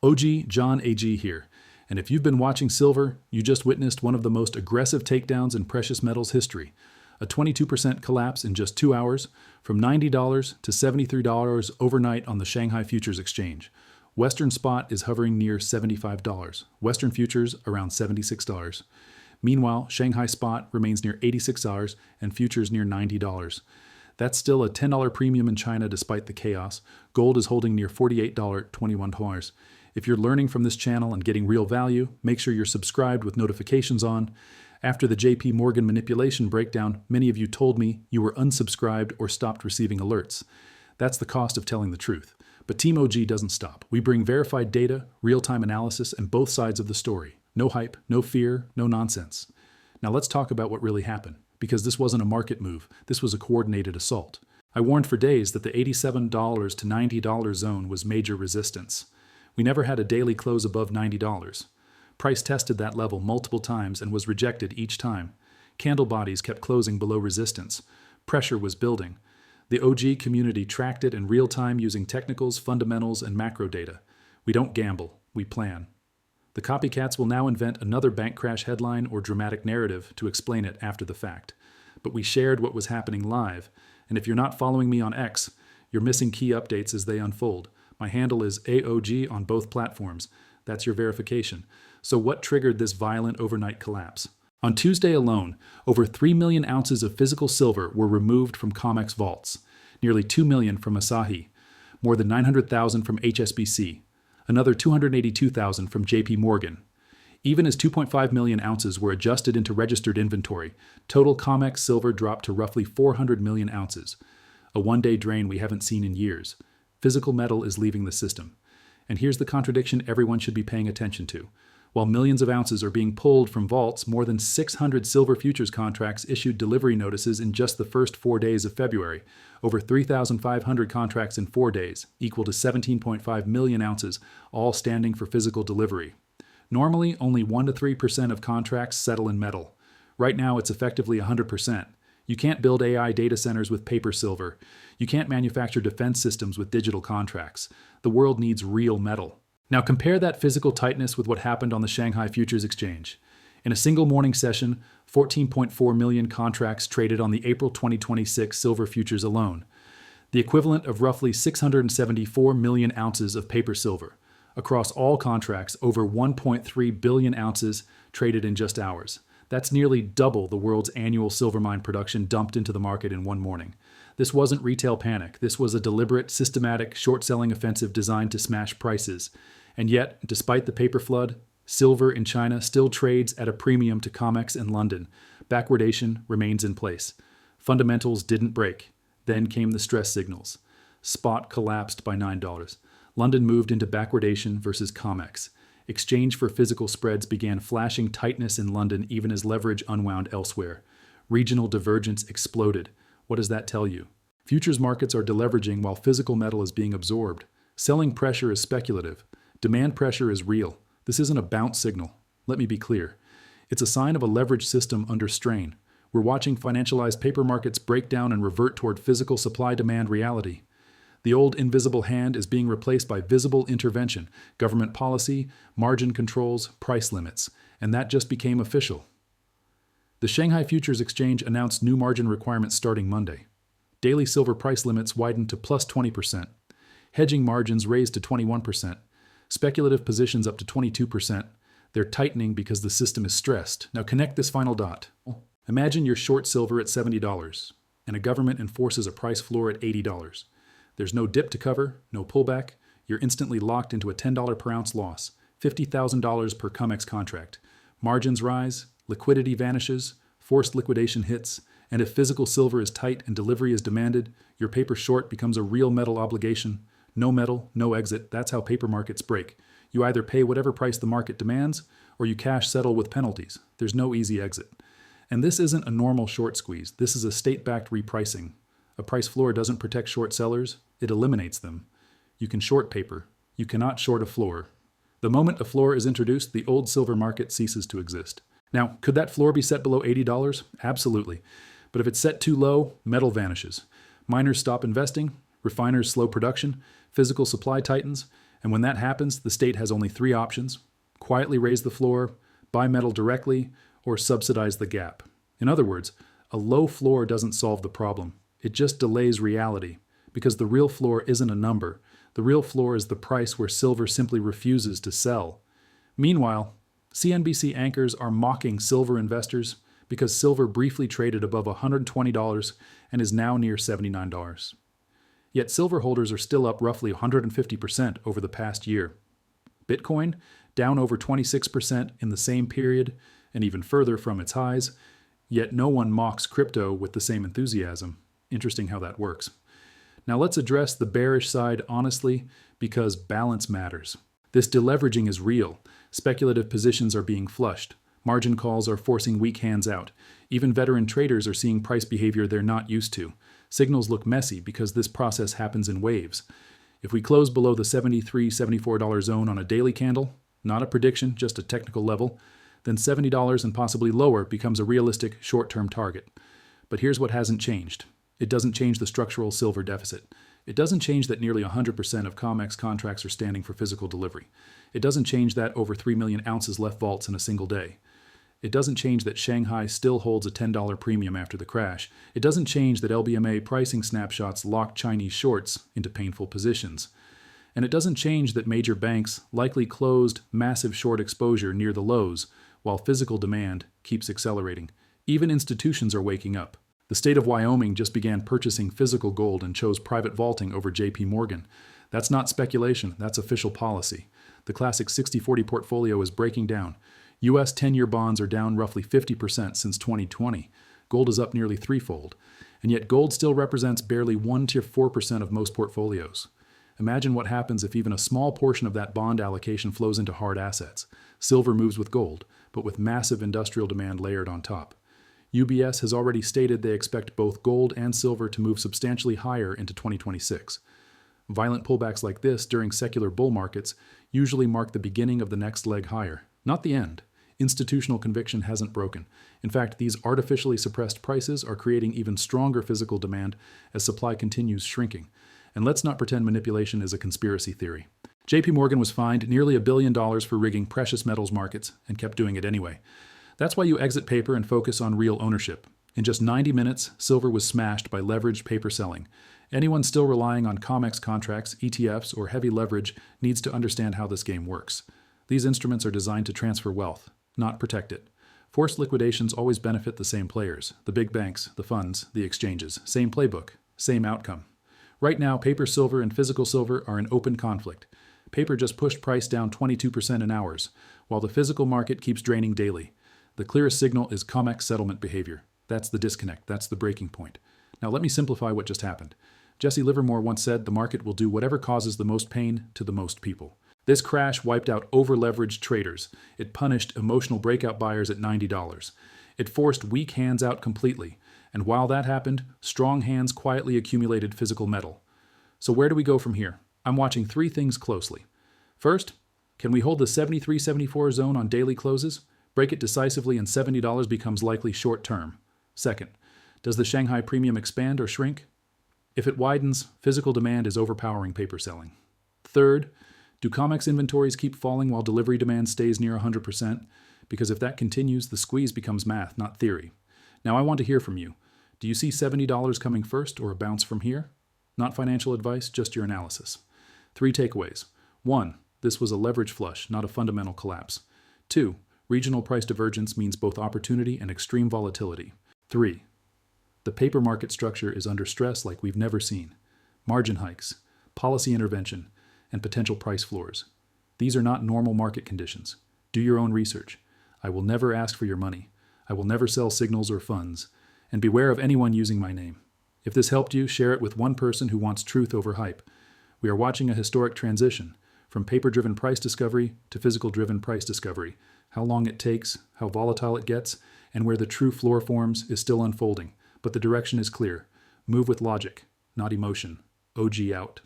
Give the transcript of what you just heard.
OG John AG here, and if you've been watching silver, you just witnessed one of the most aggressive takedowns in precious metals history. A 22% collapse in just 2 hours, from $90 to $73 overnight on the Shanghai Futures Exchange. Western spot is hovering near $75, Western futures around $76. Meanwhile, Shanghai spot remains near $86 and futures near $90. That's still a $10 premium in China despite the chaos. Gold is holding near $48.21. If you're learning from this channel and getting real value, make sure you're subscribed with notifications on. After the JP Morgan manipulation breakdown, many of you told me you were unsubscribed or stopped receiving alerts. That's the cost of telling the truth. But Team OG doesn't stop. We bring verified data, real-time analysis, and both sides of the story. No hype, no fear, no nonsense. Now let's talk about what really happened, because this wasn't a market move. This was a coordinated assault. I warned for days that the $87 to $90 zone was major resistance. We never had a daily close above $90. Price tested that level multiple times and was rejected each time. Candle bodies kept closing below resistance. Pressure was building. The OG community tracked it in real time using technicals, fundamentals, and macro data. We don't gamble, we plan. The copycats will now invent another bank crash headline or dramatic narrative to explain it after the fact. But we shared what was happening live, and if you're not following me on X, you're missing key updates as they unfold. My handle is AOG on both platforms. That's your verification. So what triggered this violent overnight collapse? On Tuesday alone, over 3 million ounces of physical silver were removed from COMEX vaults, nearly 2 million from Asahi, more than 900,000 from HSBC, another 282,000 from JP Morgan. Even as 2.5 million ounces were adjusted into registered inventory, total COMEX silver dropped to roughly 400 million ounces, a one-day drain we haven't seen in years. Physical metal is leaving the system. And here's the contradiction everyone should be paying attention to. While millions of ounces are being pulled from vaults, more than 600 silver futures contracts issued delivery notices in just the first 4 days of February. Over 3,500 contracts in 4 days, equal to 17.5 million ounces, all standing for physical delivery. Normally, only 1 to 3% of contracts settle in metal. Right now, it's effectively 100%. You can't build AI data centers with paper silver. You can't manufacture defense systems with digital contracts. The world needs real metal. Now compare that physical tightness with what happened on the Shanghai Futures Exchange. In a single morning session, 14.4 million contracts traded on the April 2026 silver futures alone, the equivalent of roughly 674 million ounces of paper silver. Across all contracts, over 1.3 billion ounces traded in just hours. That's nearly double the world's annual silver mine production dumped into the market in one morning. This wasn't retail panic. This was a deliberate, systematic, short-selling offensive designed to smash prices. And yet, despite the paper flood, silver in China still trades at a premium to COMEX in London. Backwardation remains in place. Fundamentals didn't break. Then came the stress signals. Spot collapsed by $9. London moved into backwardation versus COMEX. Exchange for physical spreads began flashing tightness in London even as leverage unwound elsewhere. Regional divergence exploded. What does that tell you? Futures markets are deleveraging while physical metal is being absorbed. Selling pressure is speculative. Demand pressure is real. This isn't a bounce signal. Let me be clear. It's a sign of a leverage system under strain. We're watching financialized paper markets break down and revert toward physical supply-demand reality. The old invisible hand is being replaced by visible intervention, government policy, margin controls, price limits, and that just became official. The Shanghai Futures Exchange announced new margin requirements starting Monday. Daily silver price limits widened to plus 20%. Hedging margins raised to 21%. Speculative positions up to 22%. They're tightening because the system is stressed. Now connect this final dot. Imagine you're short silver at $70, and a government enforces a price floor at $80. There's no dip to cover, no pullback. You're instantly locked into a $10 per ounce loss, $50,000 per COMEX contract. Margins rise, liquidity vanishes, forced liquidation hits, and if physical silver is tight and delivery is demanded, your paper short becomes a real metal obligation. No metal, no exit. That's how paper markets break. You either pay whatever price the market demands, or you cash settle with penalties. There's no easy exit. And this isn't a normal short squeeze. This is a state-backed repricing. A price floor doesn't protect short sellers, it eliminates them. You can short paper. You cannot short a floor. The moment a floor is introduced, the old silver market ceases to exist. Now, could that floor be set below $80? Absolutely. But if it's set too low, metal vanishes. Miners stop investing, refiners slow production, physical supply tightens, And when that happens, the state has only three options: quietly raise the floor, buy metal directly, or subsidize the gap. In other words, a low floor doesn't solve the problem. It just delays reality, because the real floor isn't a number. The real floor is the price where silver simply refuses to sell. Meanwhile, CNBC anchors are mocking silver investors because silver briefly traded above $120 and is now near $79. Yet silver holders are still up roughly 150% over the past year. Bitcoin, down over 26% in the same period and even further from its highs, yet no one mocks crypto with the same enthusiasm. Interesting how that works. Now let's address the bearish side honestly, because balance matters. This deleveraging is real. Speculative positions are being flushed. Margin calls are forcing weak hands out. Even veteran traders are seeing price behavior they're not used to. Signals look messy because this process happens in waves. If we close below the $73, $74 zone on a daily candle, not a prediction, just a technical level, then $70 and possibly lower becomes a realistic short-term target. But here's what hasn't changed. It doesn't change the structural silver deficit. It doesn't change that nearly 100% of COMEX contracts are standing for physical delivery. It doesn't change that over 3 million ounces left vaults in a single day. It doesn't change that Shanghai still holds a $10 premium after the crash. It doesn't change that LBMA pricing snapshots locked Chinese shorts into painful positions. And it doesn't change that major banks likely closed massive short exposure near the lows, while physical demand keeps accelerating. Even institutions are waking up. The state of Wyoming just began purchasing physical gold and chose private vaulting over JP Morgan. That's not speculation, that's official policy. The classic 60-40 portfolio is breaking down. U.S. 10-year bonds are down roughly 50% since 2020. Gold is up nearly threefold. And yet gold still represents barely 1–4% of most portfolios. Imagine what happens if even a small portion of that bond allocation flows into hard assets. Silver moves with gold, but with massive industrial demand layered on top. UBS has already stated they expect both gold and silver to move substantially higher into 2026. Violent pullbacks like this during secular bull markets usually mark the beginning of the next leg higher, not the end. Institutional conviction hasn't broken. In fact, these artificially suppressed prices are creating even stronger physical demand as supply continues shrinking. And let's not pretend manipulation is a conspiracy theory. JP Morgan was fined nearly $1 billion for rigging precious metals markets and kept doing it anyway. That's why you exit paper and focus on real ownership. In just 90 minutes, silver was smashed by leveraged paper selling. Anyone still relying on COMEX contracts, ETFs, or heavy leverage needs to understand how this game works. These instruments are designed to transfer wealth, not protect it. Forced liquidations always benefit the same players: the big banks, the funds, the exchanges. Same playbook, same outcome. Right now, paper silver and physical silver are in open conflict. Paper just pushed price down 22% in hours, while the physical market keeps draining daily. The clearest signal is COMEX settlement behavior. That's the disconnect. That's the breaking point. Now let me simplify what just happened. Jesse Livermore once said the market will do whatever causes the most pain to the most people. This crash wiped out over-leveraged traders. It punished emotional breakout buyers at $90. It forced weak hands out completely. And while that happened, strong hands quietly accumulated physical metal. So where do we go from here? I'm watching three things closely. First, can we hold the 73-74 zone on daily closes? Break it decisively and $70 becomes likely short term. Second, does the Shanghai premium expand or shrink? If it widens, physical demand is overpowering paper selling. Third, do COMEX inventories keep falling while delivery demand stays near 100%? Because if that continues, the squeeze becomes math, not theory. Now I want to hear from you. Do you see $70 coming first or a bounce from here? Not financial advice, just your analysis. 3 takeaways. 1, this was a leverage flush, not a fundamental collapse. 2, regional price divergence means both opportunity and extreme volatility. 3, the paper market structure is under stress like we've never seen. Margin hikes, policy intervention, and potential price floors. These are not normal market conditions. Do your own research. I will never ask for your money. I will never sell signals or funds. And beware of anyone using my name. If this helped you, share it with one person who wants truth over hype. We are watching a historic transition, from paper-driven price discovery to physical-driven price discovery. How long it takes, how volatile it gets, and where the true floor forms is still unfolding. But the direction is clear. Move with logic, not emotion. OG out.